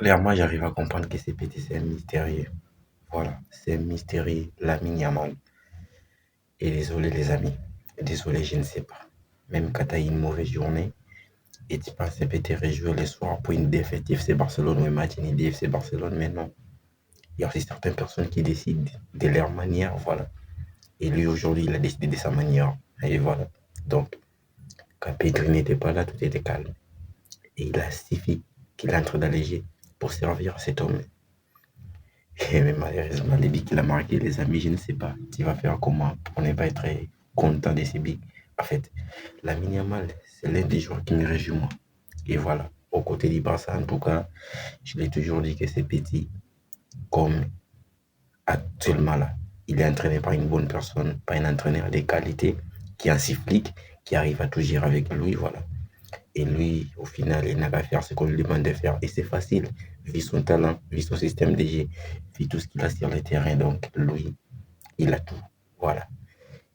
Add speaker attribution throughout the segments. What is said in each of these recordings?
Speaker 1: Clairement, j'arrive à comprendre que CPT, c'est un mystérieux. Voilà, c'est un mystérieux, Lamine Yamal. Et désolé, les amis. Désolé, je ne sais pas. Même quand tu as une mauvaise journée et tu penses CPT rejouer le soir pour une défaite FC Barcelone ou un match in FC Barcelone, mais non. Il y a aussi certaines personnes qui décident de leur manière, voilà. Et lui, aujourd'hui, il a décidé de sa manière. Et voilà. Donc, quand Pedri n'était pas là, tout était calme. Et il a suffi qu'il entre dans les jeux pour servir cet homme. Mais malheureusement, les buts qu'il a marqué, les amis, je ne sais pas. Tu vas faire comment pour ne pas être content de ces buts. En fait, Lamine Yamal, c'est l'un des joueurs qui me réjouit moi. Et voilà, au côté du Barça, en tout cas, je l'ai toujours dit que c'est petit, comme actuellement là. Il est entraîné par une bonne personne, par un entraîneur de qualité, qui est un flic, qui arrive à tout gérer avec lui, voilà. Et lui, au final, il n'a qu'à faire ce qu'on lui demande de faire. Et c'est facile, vu son talent, vu son système de jeu, vu tout ce qu'il a sur le terrain. Donc, lui, il a tout. Voilà.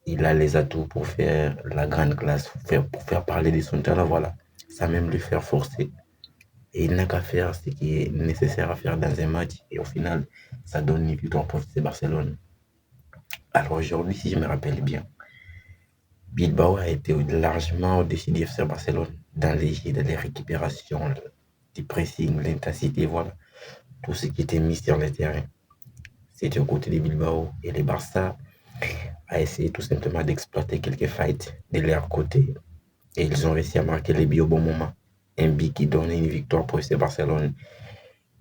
Speaker 1: Il a les atouts pour faire la grande classe, pour faire parler de son talent, voilà. Sans même le faire forcer. Et il n'a qu'à faire ce qui est nécessaire à faire dans un match. Et au final, ça donne une victoire pour FC Barcelone. Alors aujourd'hui, si je me rappelle bien, Bilbao a été largement au-dessus du FC Barcelone dans les jeux, dans les récupérations, du pressing, l'intensité, voilà. Tout ce qui était mis sur le terrain, c'était au côté de Bilbao. Et les Barça a essayé tout simplement d'exploiter quelques fights de leur côté. Et ils ont réussi à marquer les buts au bon moment. Un but qui donne une victoire pour FC Barcelone,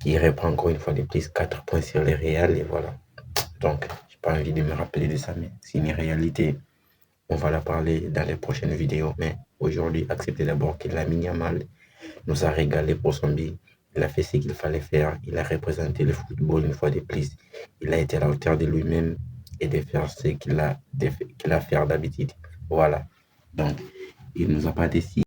Speaker 1: qui reprend encore une fois de plus 4 points sur les Real. Et voilà. Donc, j'ai pas envie de me rappeler de ça, mais c'est une réalité. On va la parler dans les prochaines vidéos. Mais aujourd'hui, acceptez d'abord que Lamine Yamal nous a régalé pour son but. Il a fait ce qu'il fallait faire. Il a représenté le football une fois de plus. Il a été à la hauteur de lui-même et de faire ce qu'il a fait d'habitude. Voilà. Donc, il ne nous a pas déçus.